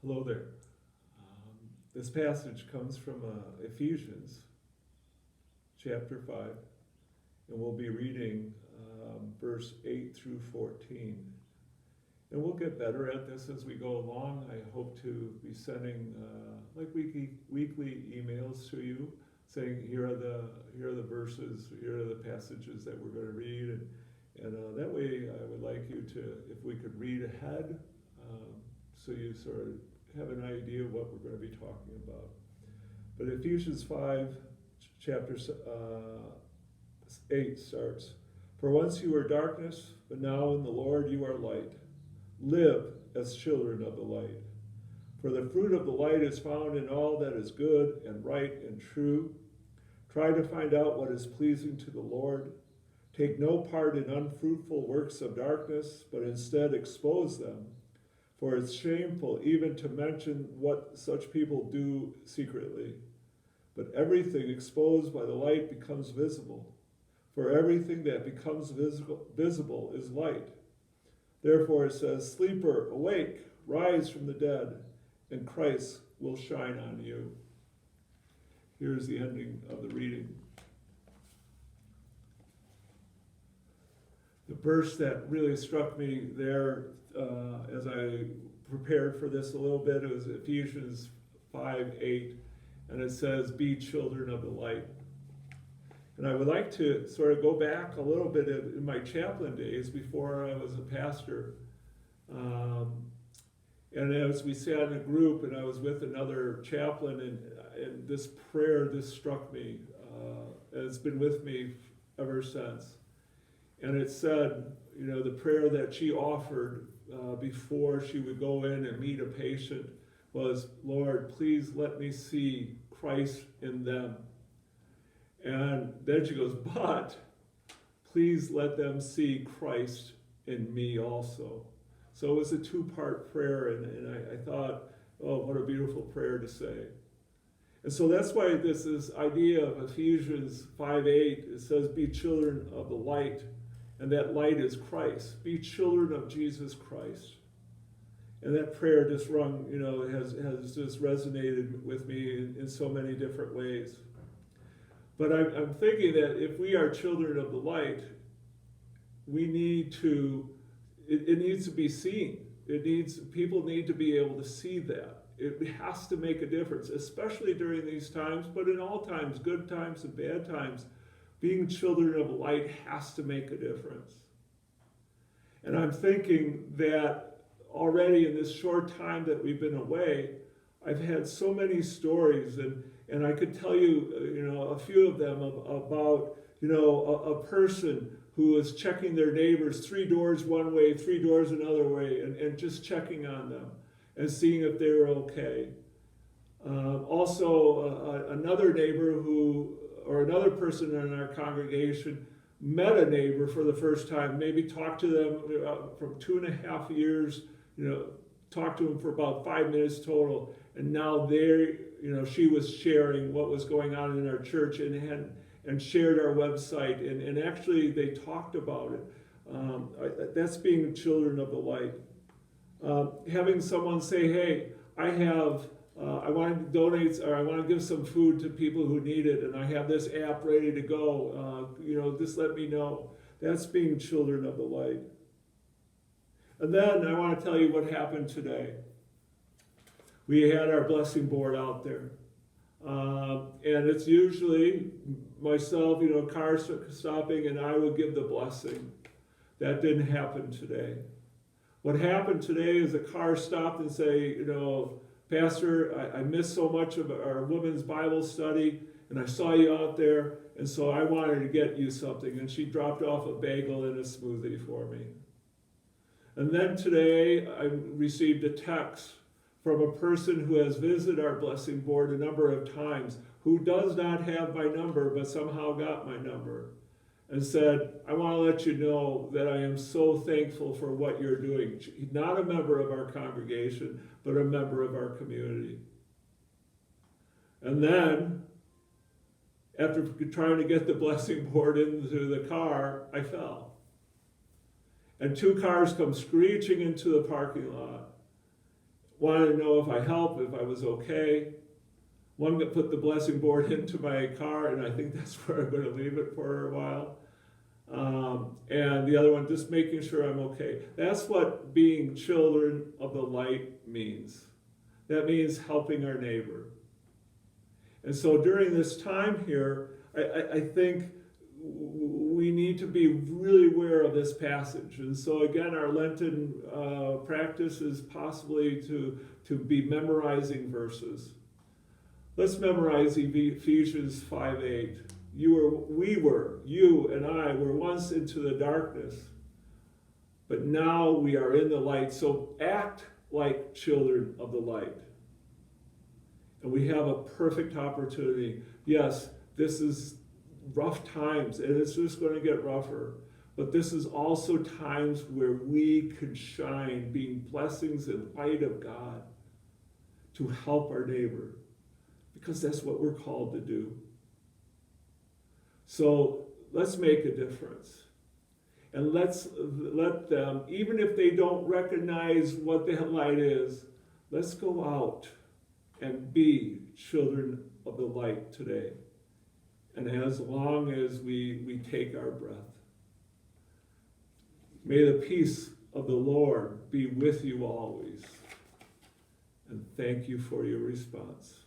Hello there. This passage comes from Ephesians chapter 5, and we'll be reading verse 8 through 14. And we'll get better at this as we go along. I hope to be sending like weekly emails to you saying here are the verses, here are the passages that we're going to read, and that way I would like you to, if we could read ahead, so you sort of have an idea of what we're going to be talking about. But Ephesians 5, chapter 8 starts, "For once you were darkness, but now in the Lord you are light. Live as children of the light. For the fruit of the light is found in all that is good and right and true. Try to find out what is pleasing to the Lord. Take no part in unfruitful works of darkness, but instead expose them. For it's shameful even to mention what such people do secretly. But everything exposed by the light becomes visible. For everything that becomes visible is light. Therefore it says, 'Sleeper, awake, rise from the dead, and Christ will shine on you.'" Here's the ending of the reading. The verse that really struck me there as I prepared for this a little bit, it was Ephesians 5:8, and it says, "Be children of the light." And I would like to sort of go back a little bit in my chaplain days before I was a pastor. And as we sat in a group and I was with another chaplain, and this prayer, this struck me, and it's been with me ever since. And it said, the prayer that she offered before she would go in and meet a patient was, "Lord, please let me see Christ in them." And then she goes, "But please let them see Christ in me also." So it was a two-part prayer, and I thought, oh, what a beautiful prayer to say. And so that's why this idea of Ephesians 5:8, it says, "Be children of the light," and that light is Christ. Be children of Jesus Christ. And that prayer just rung, has just resonated with me in so many different ways. But I'm thinking that if we are children of the light, we need to, it needs to be seen. People need to be able to see that. It has to make a difference, especially during these times, but in all times, good times and bad times. Being children of the light has to make a difference. And I'm thinking that already in this short time that we've been away, I've had so many stories, and I could tell you, a few of them about, a person who was checking their neighbors 3 doors one way, 3 doors another way, and just checking on them and seeing if they were okay. Also, another neighbor or another person in our congregation met a neighbor for the first time, maybe talked to them from 2.5 years, talked to them for about 5 minutes total, and now she was sharing what was going on in our church and shared our website, and actually they talked about it. That's being children of the light. Having someone say, "Hey, I want to donate, or I want to give some food to people who need it, and I have this app ready to go. Just let me know." That's being children of the light. And then I want to tell you what happened today. We had our blessing board out there. And it's usually myself, car stopping, and I would give the blessing. That didn't happen today. What happened today is a car stopped and say, "Pastor, I missed so much of our women's Bible study, and I saw you out there, and so I wanted to get you something." And she dropped off a bagel and a smoothie for me. And then today I received a text from a person who has visited our blessing board a number of times, who does not have my number, but somehow got my number, and said, "I want to let you know that I am so thankful for what you're doing." Not a member of our congregation, but a member of our community. And then, after trying to get the blessing board into the car, I fell. And 2 cars come screeching into the parking lot. wanted to know if I helped, if I was okay. One that put the blessing board into my car, and I think that's where I'm going to leave it for a while. And the other one, just making sure I'm okay. That's what being children of the light means. That means helping our neighbor. And so during this time here, I think we need to be really aware of this passage. And so again, our Lenten practice is possibly to be memorizing verses. Let's memorize Ephesians 5:8. You and I were once into the darkness, but now we are in the light. So act like children of the light. And we have a perfect opportunity. Yes, this is rough times, and it's just going to get rougher. But this is also times where we can shine, being blessings and light of God to help our neighbor, because that's what we're called to do. So let's make a difference. And let's let them, even if they don't recognize what the light is, let's go out and be children of the light today. And as long as we take our breath. May the peace of the Lord be with you always. And thank you for your response.